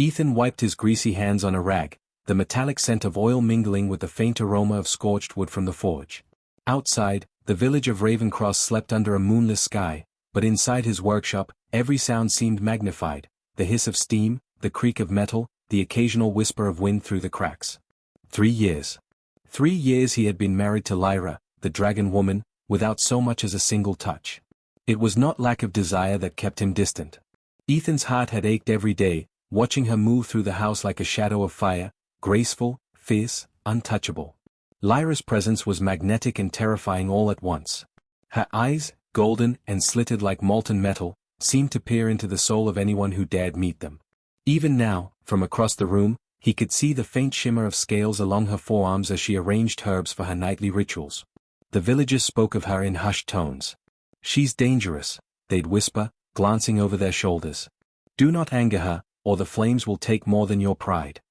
Ethan wiped his greasy hands on a rag, the metallic scent of oil mingling with the faint aroma of scorched wood from the forge. Outside, the village of Ravencross slept under a moonless sky, but inside his workshop, every sound seemed magnified, the hiss of steam, the creak of metal, the occasional whisper of wind through the cracks. 3 years. 3 years he had been married to Lyra, the dragon woman, without so much as a single touch. It was not lack of desire that kept him distant. Ethan's heart had ached every day, watching her move through the house like a shadow of fire, graceful, fierce, untouchable. Lyra's presence was magnetic and terrifying all at once. Her eyes, golden and slitted like molten metal, seemed to peer into the soul of anyone who dared meet them. Even now, from across the room, he could see the faint shimmer of scales along her forearms as she arranged herbs for her nightly rituals. The villagers spoke of her in hushed tones. "She's dangerous," they'd whisper, glancing over their shoulders. "Do not anger her, or the flames will take more than your pride."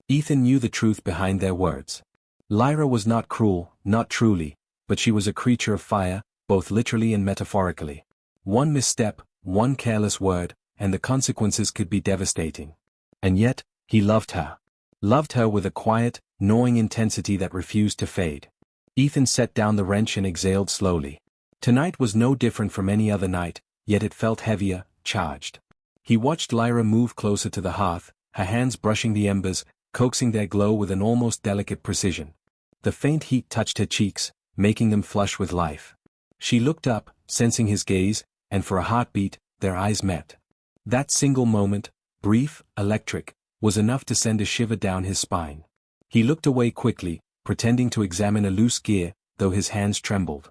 Ethan knew the truth behind their words. Lyra was not cruel, not truly, but she was a creature of fire, both literally and metaphorically. One misstep, one careless word, and the consequences could be devastating. And yet, he loved her. Loved her with a quiet, gnawing intensity that refused to fade. Ethan set down the wrench and exhaled slowly. Tonight was no different from any other night, yet it felt heavier, charged. He watched Lyra move closer to the hearth, her hands brushing the embers, coaxing their glow with an almost delicate precision. The faint heat touched her cheeks, making them flush with life. She looked up, sensing his gaze, and for a heartbeat, their eyes met. That single moment, brief, electric, was enough to send a shiver down his spine. He looked away quickly, pretending to examine a loose gear, though his hands trembled.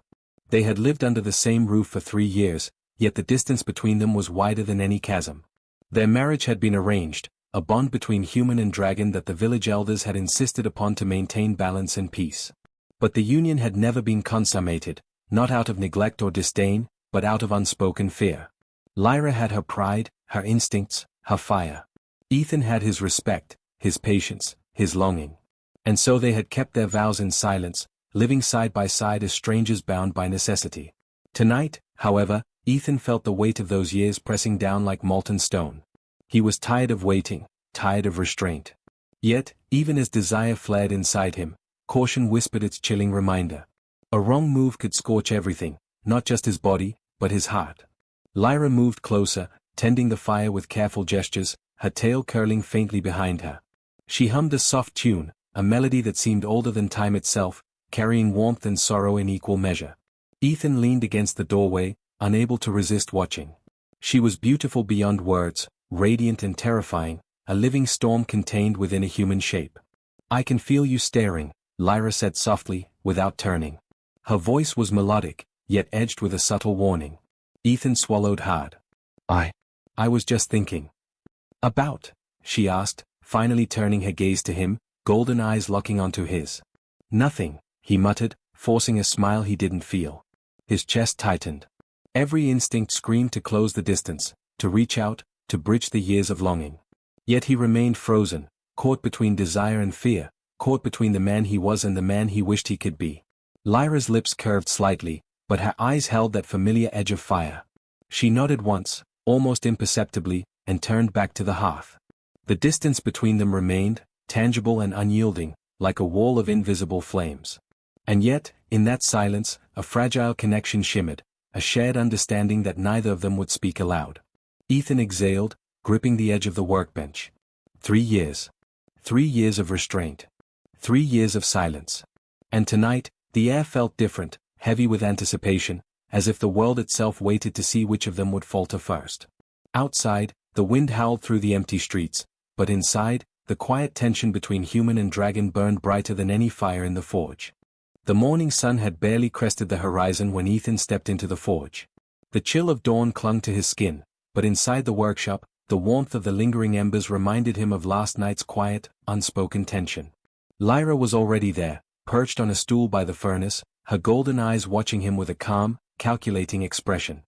They had lived under the same roof for 3 years, yet the distance between them was wider than any chasm. Their marriage had been arranged, a bond between human and dragon that the village elders had insisted upon to maintain balance and peace. But the union had never been consummated, not out of neglect or disdain, but out of unspoken fear. Lyra had her pride, her instincts, her fire. Ethan had his respect, his patience, his longing. And so they had kept their vows in silence, living side by side as strangers bound by necessity. Tonight, however, Ethan felt the weight of those years pressing down like molten stone. He was tired of waiting, tired of restraint. Yet, even as desire flared inside him, caution whispered its chilling reminder. A wrong move could scorch everything, not just his body, but his heart. Lyra moved closer, tending the fire with careful gestures, her tail curling faintly behind her. She hummed a soft tune, a melody that seemed older than time itself, carrying warmth and sorrow in equal measure. Ethan leaned against the doorway, unable to resist watching. She was beautiful beyond words, radiant and terrifying, a living storm contained within a human shape. "I can feel you staring," Lyra said softly, without turning. Her voice was melodic, yet edged with a subtle warning. Ethan swallowed hard. I was just thinking." "About?" she asked, finally turning her gaze to him, golden eyes locking onto his. "Nothing," he muttered, forcing a smile he didn't feel. His chest tightened. Every instinct screamed to close the distance, to reach out, to bridge the years of longing. Yet he remained frozen, caught between desire and fear, caught between the man he was and the man he wished he could be. Lyra's lips curved slightly, but her eyes held that familiar edge of fire. She nodded once, almost imperceptibly, and turned back to the hearth. The distance between them remained, tangible and unyielding, like a wall of invisible flames. And yet, in that silence, a fragile connection shimmered, a shared understanding that neither of them would speak aloud. Ethan exhaled, gripping the edge of the workbench. 3 years. 3 years of restraint. 3 years of silence. And tonight, the air felt different, heavy with anticipation, as if the world itself waited to see which of them would falter first. Outside, the wind howled through the empty streets, but inside, the quiet tension between human and dragon burned brighter than any fire in the forge. The morning sun had barely crested the horizon when Ethan stepped into the forge. The chill of dawn clung to his skin, but inside the workshop, the warmth of the lingering embers reminded him of last night's quiet, unspoken tension. Lyra was already there, perched on a stool by the furnace, her golden eyes watching him with a calm, calculating expression.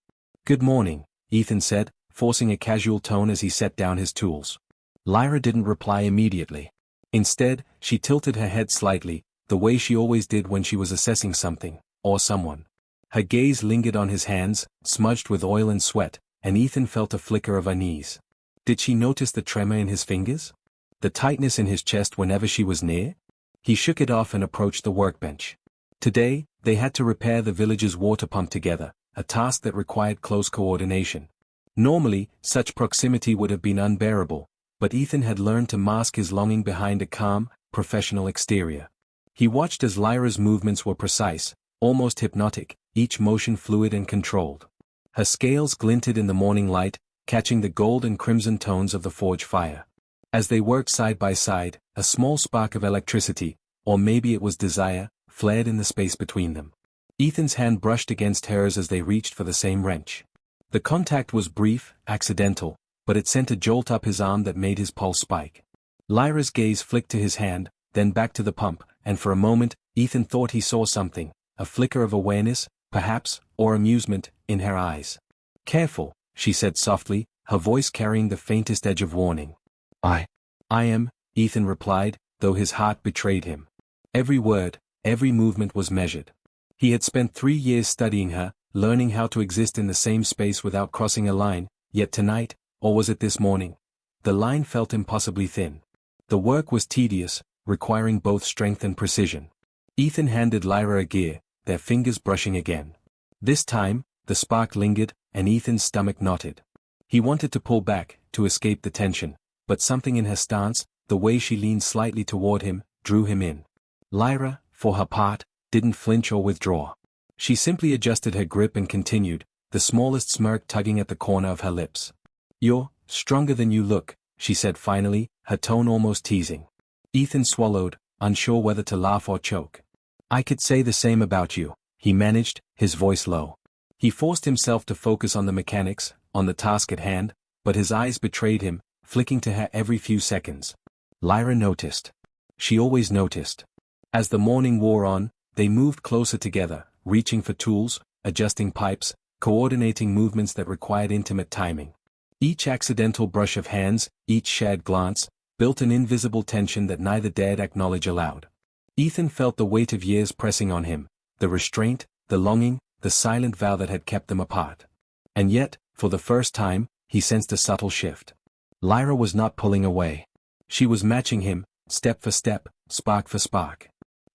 "Good morning," Ethan said, forcing a casual tone as he set down his tools. Lyra didn't reply immediately. Instead, she tilted her head slightly, the way she always did when she was assessing something, or someone. Her gaze lingered on his hands, smudged with oil and sweat, and Ethan felt a flicker of unease. Did she notice the tremor in his fingers? The tightness in his chest whenever she was near? He shook it off and approached the workbench. Today, they had to repair the village's water pump together, a task that required close coordination. Normally, such proximity would have been unbearable, but Ethan had learned to mask his longing behind a calm, professional exterior. He watched as Lyra's movements were precise, almost hypnotic, each motion fluid and controlled. Her scales glinted in the morning light, catching the gold and crimson tones of the forge fire. As they worked side by side, a small spark of electricity, or maybe it was desire, flared in the space between them. Ethan's hand brushed against hers as they reached for the same wrench. The contact was brief, accidental, but it sent a jolt up his arm that made his pulse spike. Lyra's gaze flicked to his hand, then back to the pump, and for a moment, Ethan thought he saw something, a flicker of awareness, perhaps, or amusement, in her eyes. "Careful," she said softly, her voice carrying the faintest edge of warning. I am," Ethan replied, though his heart betrayed him. Every word, every movement was measured. He had spent 3 years studying her, learning how to exist in the same space without crossing a line, yet tonight, or was it this morning? The line felt impossibly thin. The work was tedious, requiring both strength and precision. Ethan handed Lyra a gear, their fingers brushing again. This time, the spark lingered, and Ethan's stomach knotted. He wanted to pull back, to escape the tension, but something in her stance, the way she leaned slightly toward him, drew him in. Lyra, for her part, didn't flinch or withdraw. She simply adjusted her grip and continued, the smallest smirk tugging at the corner of her lips. "You're stronger than you look," she said finally, her tone almost teasing. Ethan swallowed, unsure whether to laugh or choke. "I could say the same about you," he managed, his voice low. He forced himself to focus on the mechanics, on the task at hand, but his eyes betrayed him, flicking to her every few seconds. Lyra noticed. She always noticed. As the morning wore on, they moved closer together, reaching for tools, adjusting pipes, coordinating movements that required intimate timing. Each accidental brush of hands, each shared glance, built an invisible tension that neither dared acknowledge aloud. Ethan felt the weight of years pressing on him, the restraint, the longing, the silent vow that had kept them apart. And yet, for the first time, he sensed a subtle shift. Lyra was not pulling away. She was matching him, step for step, spark for spark.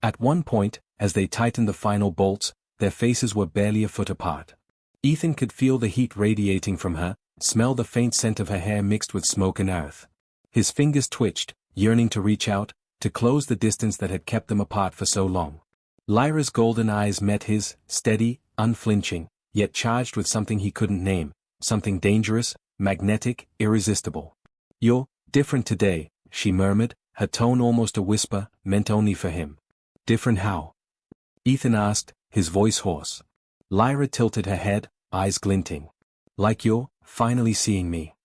At one point, as they tightened the final bolts, their faces were barely a foot apart. Ethan could feel the heat radiating from her, smell the faint scent of her hair mixed with smoke and earth. His fingers twitched, yearning to reach out, to close the distance that had kept them apart for so long. Lyra's golden eyes met his, steady, unflinching, yet charged with something he couldn't name, something dangerous, magnetic, irresistible. "You're different today," she murmured, her tone almost a whisper, meant only for him. "Different how?" Ethan asked, his voice hoarse. Lyra tilted her head, eyes glinting. "Like you're finally seeing me."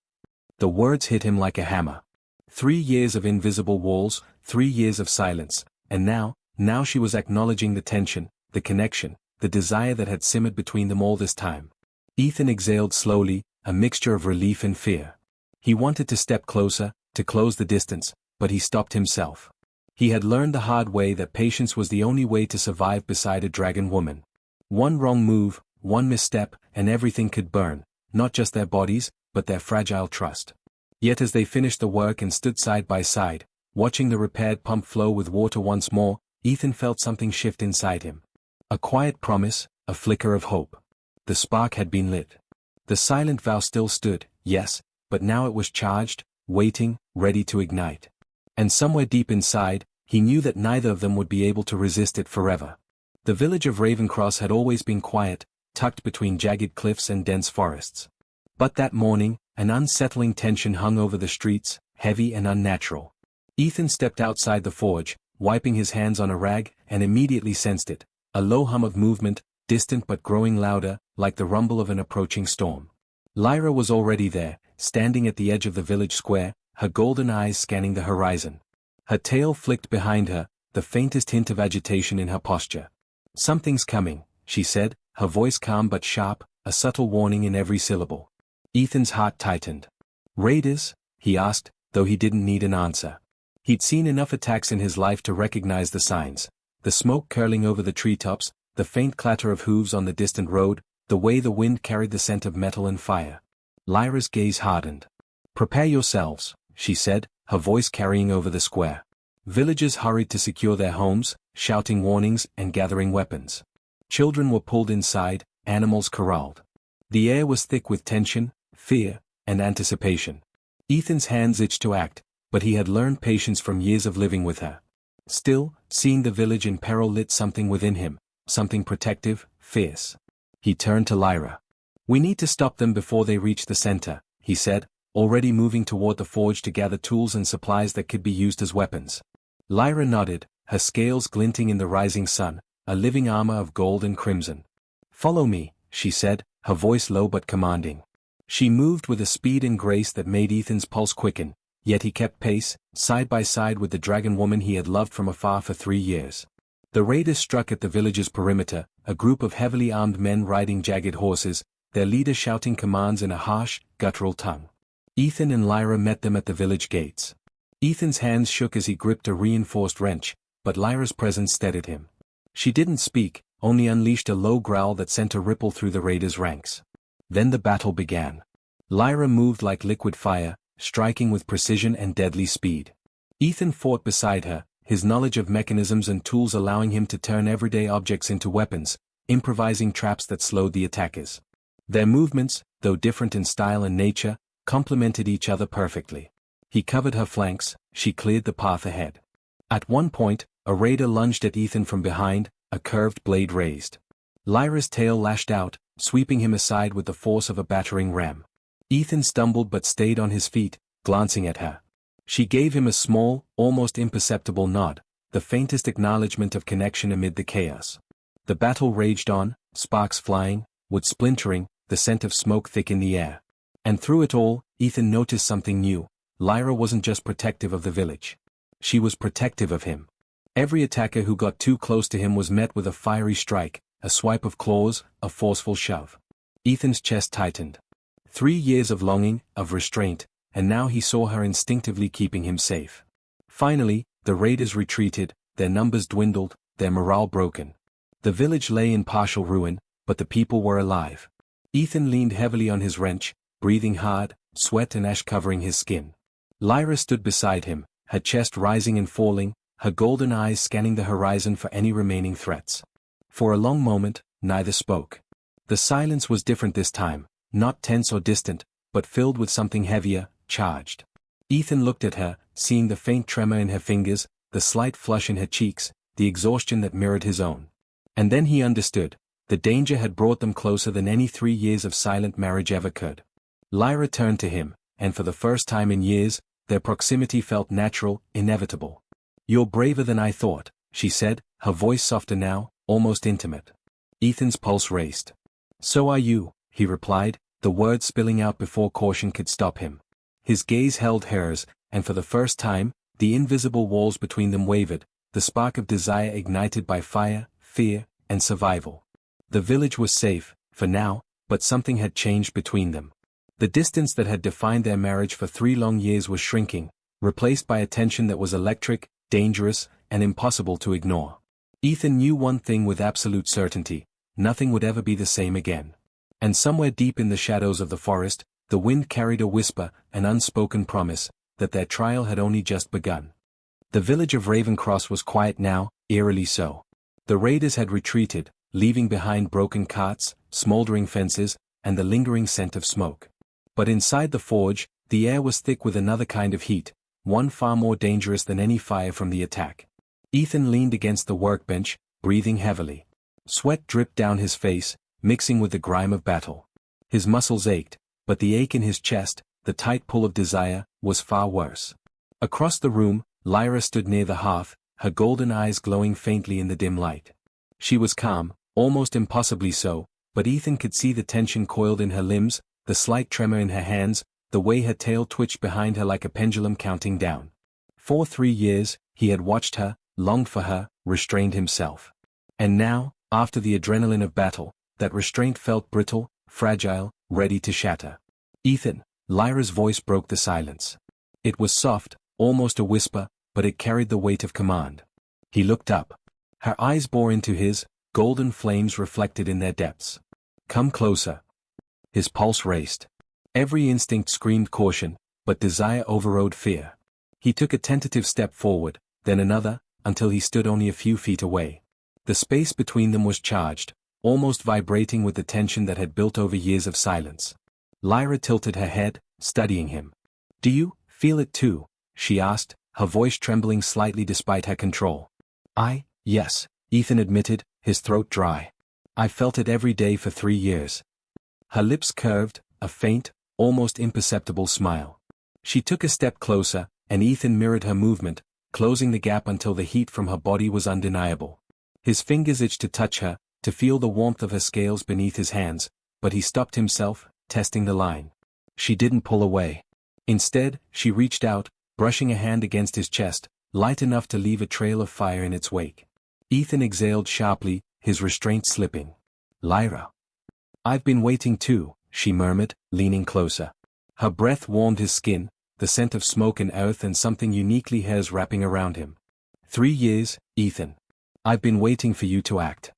The words hit him like a hammer. 3 years of invisible walls, 3 years of silence, and now she was acknowledging the tension, the connection, the desire that had simmered between them all this time. Ethan exhaled slowly, a mixture of relief and fear. He wanted to step closer, to close the distance, but he stopped himself. He had learned the hard way that patience was the only way to survive beside a dragon woman. One wrong move, one misstep, and everything could burn, not just their bodies, but their fragile trust. Yet as they finished the work and stood side by side, watching the repaired pump flow with water once more, Ethan felt something shift inside him. A quiet promise, a flicker of hope. The spark had been lit. The silent vow still stood, yes, but now it was charged, waiting, ready to ignite. And somewhere deep inside, he knew that neither of them would be able to resist it forever. The village of Ravencross had always been quiet, tucked between jagged cliffs and dense forests. But that morning, an unsettling tension hung over the streets, heavy and unnatural. Ethan stepped outside the forge, wiping his hands on a rag, and immediately sensed it, a low hum of movement, distant but growing louder, like the rumble of an approaching storm. Lyra was already there, standing at the edge of the village square, her golden eyes scanning the horizon. Her tail flicked behind her, the faintest hint of agitation in her posture. "Something's coming," she said, her voice calm but sharp, a subtle warning in every syllable. Ethan's heart tightened. "Raiders?" he asked, though he didn't need an answer. He'd seen enough attacks in his life to recognize the signs. The smoke curling over the treetops, the faint clatter of hooves on the distant road, the way the wind carried the scent of metal and fire. Lyra's gaze hardened. "Prepare yourselves," she said, her voice carrying over the square. Villagers hurried to secure their homes, shouting warnings and gathering weapons. Children were pulled inside, animals corralled. The air was thick with tension, fear, and anticipation. Ethan's hands itched to act, but he had learned patience from years of living with her. Still, seeing the village in peril lit something within him, something protective, fierce. He turned to Lyra. "We need to stop them before they reach the center," he said, already moving toward the forge to gather tools and supplies that could be used as weapons. Lyra nodded, her scales glinting in the rising sun, a living armor of gold and crimson. "Follow me," she said, her voice low but commanding. She moved with a speed and grace that made Ethan's pulse quicken, yet he kept pace, side by side with the dragon woman he had loved from afar for 3 years. The raiders struck at the village's perimeter, a group of heavily armed men riding jagged horses, their leader shouting commands in a harsh, guttural tongue. Ethan and Lyra met them at the village gates. Ethan's hands shook as he gripped a reinforced wrench, but Lyra's presence steadied him. She didn't speak, only unleashed a low growl that sent a ripple through the raiders' ranks. Then the battle began. Lyra moved like liquid fire, striking with precision and deadly speed. Ethan fought beside her, his knowledge of mechanisms and tools allowing him to turn everyday objects into weapons, improvising traps that slowed the attackers. Their movements, though different in style and nature, complemented each other perfectly. He covered her flanks, she cleared the path ahead. At one point, a raider lunged at Ethan from behind, a curved blade raised. Lyra's tail lashed out, sweeping him aside with the force of a battering ram. Ethan stumbled but stayed on his feet, glancing at her. She gave him a small, almost imperceptible nod, the faintest acknowledgement of connection amid the chaos. The battle raged on, sparks flying, wood splintering, the scent of smoke thick in the air. And through it all, Ethan noticed something new. Lyra wasn't just protective of the village. She was protective of him. Every attacker who got too close to him was met with a fiery strike, a swipe of claws, a forceful shove. Ethan's chest tightened. 3 years of longing, of restraint, and now he saw her instinctively keeping him safe. Finally, the raiders retreated, their numbers dwindled, their morale broken. The village lay in partial ruin, but the people were alive. Ethan leaned heavily on his wrench, breathing hard, sweat and ash covering his skin. Lyra stood beside him, her chest rising and falling, her golden eyes scanning the horizon for any remaining threats. For a long moment, neither spoke. The silence was different this time, not tense or distant, but filled with something heavier, charged. Ethan looked at her, seeing the faint tremor in her fingers, the slight flush in her cheeks, the exhaustion that mirrored his own. And then he understood. The danger had brought them closer than any 3 years of silent marriage ever could. Lyra turned to him, and for the first time in years, their proximity felt natural, inevitable. "You're braver than I thought," she said, her voice softer now, almost intimate. Ethan's pulse raced. "So are you," he replied, the words spilling out before caution could stop him. His gaze held hers, and for the first time, the invisible walls between them wavered, the spark of desire ignited by fire, fear, and survival. The village was safe, for now, but something had changed between them. The distance that had defined their marriage for 3 long years was shrinking, replaced by a tension that was electric, dangerous, and impossible to ignore. Ethan knew one thing with absolute certainty: nothing would ever be the same again. And somewhere deep in the shadows of the forest, the wind carried a whisper, an unspoken promise, that their trial had only just begun. The village of Ravencross was quiet now, eerily so. The raiders had retreated, leaving behind broken carts, smoldering fences, and the lingering scent of smoke. But inside the forge, the air was thick with another kind of heat, one far more dangerous than any fire from the attack. Ethan leaned against the workbench, breathing heavily. Sweat dripped down his face, mixing with the grime of battle. His muscles ached, but the ache in his chest, the tight pull of desire, was far worse. Across the room, Lyra stood near the hearth, her golden eyes glowing faintly in the dim light. She was calm, almost impossibly so, but Ethan could see the tension coiled in her limbs, the slight tremor in her hands, the way her tail twitched behind her like a pendulum counting down. For 3 years, he had watched her, longed for her, restrained himself. And now, after the adrenaline of battle, that restraint felt brittle, fragile, ready to shatter. "Ethan," Lyra's voice broke the silence. It was soft, almost a whisper, but it carried the weight of command. He looked up. Her eyes bore into his, golden flames reflected in their depths. "Come closer." His pulse raced. Every instinct screamed caution, but desire overrode fear. He took a tentative step forward, then another, until he stood only a few feet away. The space between them was charged, almost vibrating with the tension that had built over years of silence. Lyra tilted her head, studying him. "Do you feel it too?" she asked, her voice trembling slightly despite her control. Yes, Ethan admitted, his throat dry. "I felt it every day for 3 years." Her lips curved, a faint, almost imperceptible smile. She took a step closer, and Ethan mirrored her movement, closing the gap until the heat from her body was undeniable. His fingers itched to touch her, to feel the warmth of her scales beneath his hands, but he stopped himself, testing the line. She didn't pull away. Instead, she reached out, brushing a hand against his chest, light enough to leave a trail of fire in its wake. Ethan exhaled sharply, his restraint slipping. "Lyra. I've been waiting too," she murmured, leaning closer. Her breath warmed his skin, the scent of smoke and earth and something uniquely hers wrapping around him. 3 years, Ethan. I've been waiting for you to act."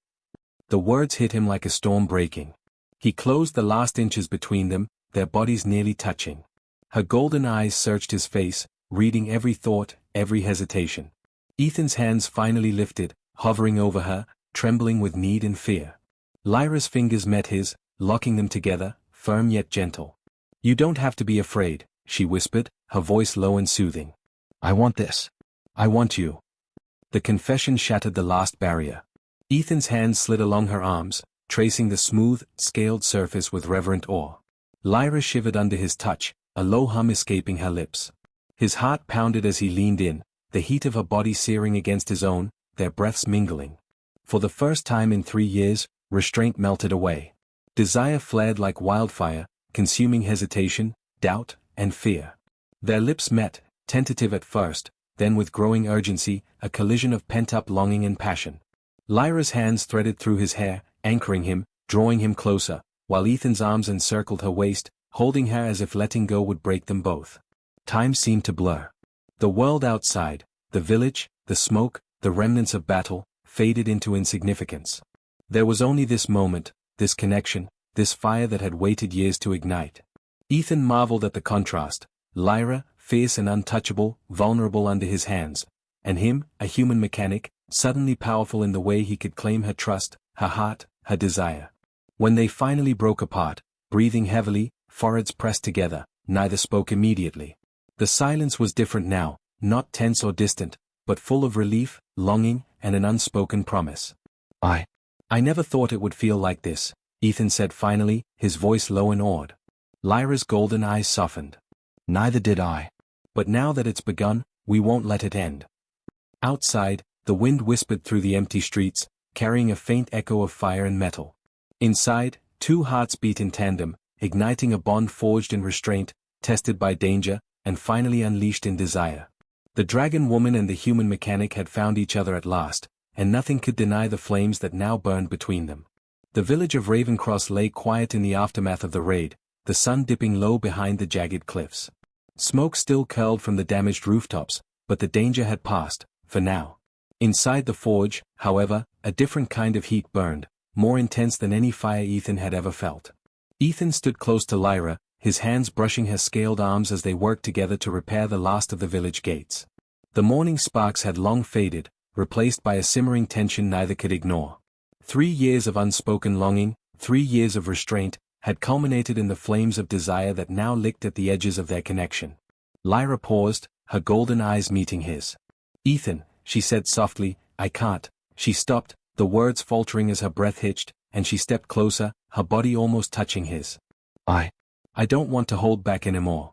The words hit him like a storm breaking. He closed the last inches between them, their bodies nearly touching. Her golden eyes searched his face, reading every thought, every hesitation. Ethan's hands finally lifted, hovering over her, trembling with need and fear. Lyra's fingers met his, locking them together, firm yet gentle. "You don't have to be afraid," she whispered, her voice low and soothing. "I want this. I want you." The confession shattered the last barrier. Ethan's hands slid along her arms, tracing the smooth, scaled surface with reverent awe. Lyra shivered under his touch, a low hum escaping her lips. His heart pounded as he leaned in, the heat of her body searing against his own, their breaths mingling. For the first time in 3 years, restraint melted away. Desire flared like wildfire, consuming hesitation, doubt, and fear. Their lips met, tentative at first, then with growing urgency, a collision of pent-up longing and passion. Lyra's hands threaded through his hair, anchoring him, drawing him closer, while Ethan's arms encircled her waist, holding her as if letting go would break them both. Time seemed to blur. The world outside, the village, the smoke, the remnants of battle, faded into insignificance. There was only this moment, this connection, this fire that had waited years to ignite. Ethan marveled at the contrast, Lyra, fierce and untouchable, vulnerable under his hands, and him, a human mechanic, suddenly powerful in the way he could claim her trust, her heart, her desire. When they finally broke apart, breathing heavily, foreheads pressed together, neither spoke immediately. The silence was different now, not tense or distant, but full of relief, longing, and an unspoken promise. I never thought it would feel like this," Ethan said finally, his voice low and awed. Lyra's golden eyes softened. "Neither did I. But now that it's begun, we won't let it end." Outside, the wind whispered through the empty streets, carrying a faint echo of fire and metal. Inside, 2 hearts beat in tandem, igniting a bond forged in restraint, tested by danger, and finally unleashed in desire. The dragon woman and the human mechanic had found each other at last, and nothing could deny the flames that now burned between them. The village of Ravencross lay quiet in the aftermath of the raid, the sun dipping low behind the jagged cliffs. Smoke still curled from the damaged rooftops, but the danger had passed, for now. Inside the forge, however, a different kind of heat burned, more intense than any fire Ethan had ever felt. Ethan stood close to Lyra, his hands brushing her scaled arms as they worked together to repair the last of the village gates. The morning sparks had long faded, replaced by a simmering tension neither could ignore. 3 years of unspoken longing, 3 years of restraint, had culminated in the flames of desire that now licked at the edges of their connection. Lyra paused, her golden eyes meeting his. "Ethan," she said softly, "I can't." She stopped, the words faltering as her breath hitched, and she stepped closer, her body almost touching his. I don't want to hold back anymore."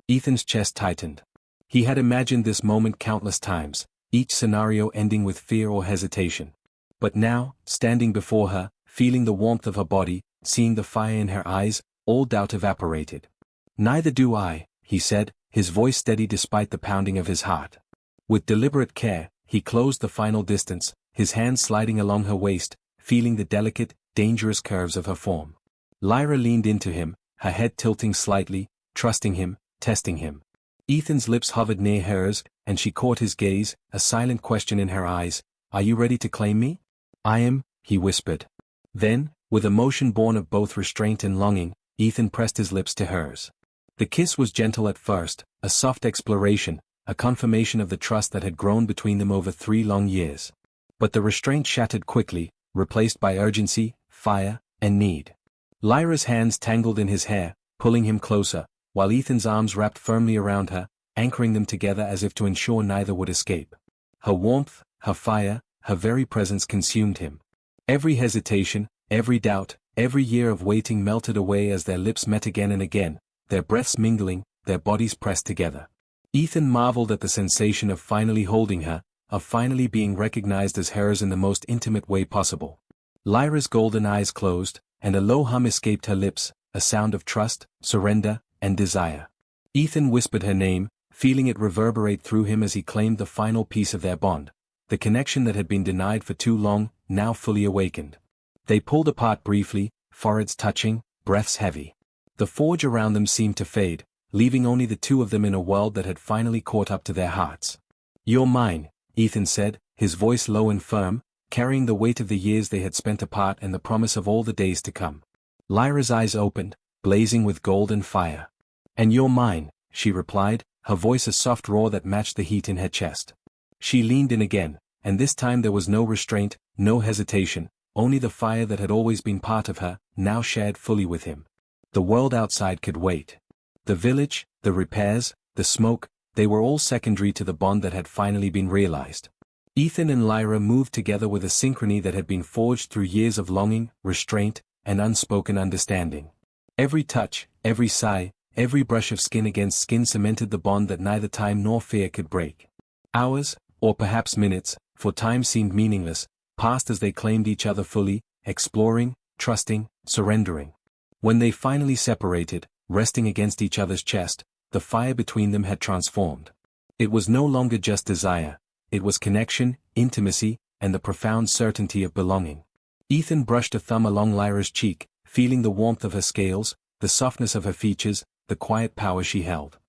Ethan's chest tightened. He had imagined this moment countless times, each scenario ending with fear or hesitation. But now, standing before her, feeling the warmth of her body, seeing the fire in her eyes, all doubt evaporated. "Neither do I," he said, his voice steady despite the pounding of his heart. With deliberate care, he closed the final distance, his hands sliding along her waist, feeling the delicate, dangerous curves of her form. Lyra leaned into him, her head tilting slightly, trusting him, testing him. Ethan's lips hovered near hers, and she caught his gaze, a silent question in her eyes. "Are you ready to claim me?" "I am," he whispered. Then, with emotion born of both restraint and longing, Ethan pressed his lips to hers. The kiss was gentle at first, a soft exploration, a confirmation of the trust that had grown between them over 3 long years. But the restraint shattered quickly, replaced by urgency, fire, and need. Lyra's hands tangled in his hair, pulling him closer, while Ethan's arms wrapped firmly around her, anchoring them together as if to ensure neither would escape. Her warmth, her fire, her very presence consumed him. Every hesitation, every doubt, every year of waiting melted away as their lips met again and again, their breaths mingling, their bodies pressed together. Ethan marveled at the sensation of finally holding her, of finally being recognized as hers in the most intimate way possible. Lyra's golden eyes closed, and a low hum escaped her lips, a sound of trust, surrender, and desire. Ethan whispered her name, feeling it reverberate through him as he claimed the final piece of their bond, the connection that had been denied for too long, now fully awakened. They pulled apart briefly, foreheads touching, breaths heavy. The forge around them seemed to fade, leaving only the two of them in a world that had finally caught up to their hearts. "You're mine," Ethan said, his voice low and firm, carrying the weight of the years they had spent apart and the promise of all the days to come. Lyra's eyes opened, blazing with gold and fire. "And you're mine," she replied, her voice a soft roar that matched the heat in her chest. She leaned in again, and this time there was no restraint, no hesitation, only the fire that had always been part of her, now shared fully with him. The world outside could wait. The village, the repairs, the smoke, they were all secondary to the bond that had finally been realized. Ethan and Lyra moved together with a synchrony that had been forged through years of longing, restraint, and unspoken understanding. Every touch, every sigh, every brush of skin against skin cemented the bond that neither time nor fear could break. Hours, or perhaps minutes, for time seemed meaningless, passed as they claimed each other fully, exploring, trusting, surrendering. When they finally separated, resting against each other's chest, the fire between them had transformed. It was no longer just desire, it was connection, intimacy, and the profound certainty of belonging. Ethan brushed a thumb along Lyra's cheek, feeling the warmth of her scales, the softness of her features, the quiet power she held.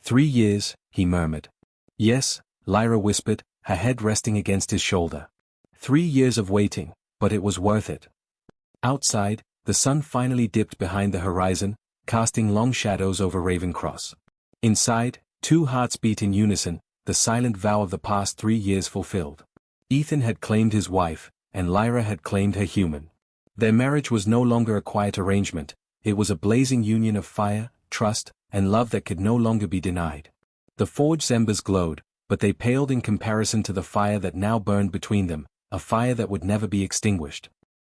3 years, he murmured. "Yes," Lyra whispered, her head resting against his shoulder. 3 years of waiting, but it was worth it. Outside, the sun finally dipped behind the horizon, casting long shadows over Ravencross. Inside, 2 hearts beat in unison, the silent vow of the past 3 years fulfilled. Ethan had claimed his wife, and Lyra had claimed her human. Their marriage was no longer a quiet arrangement, it was a blazing union of fire, trust, and love that could no longer be denied. The forge's embers glowed, but they paled in comparison to the fire that now burned between them, a fire that would never be extinguished.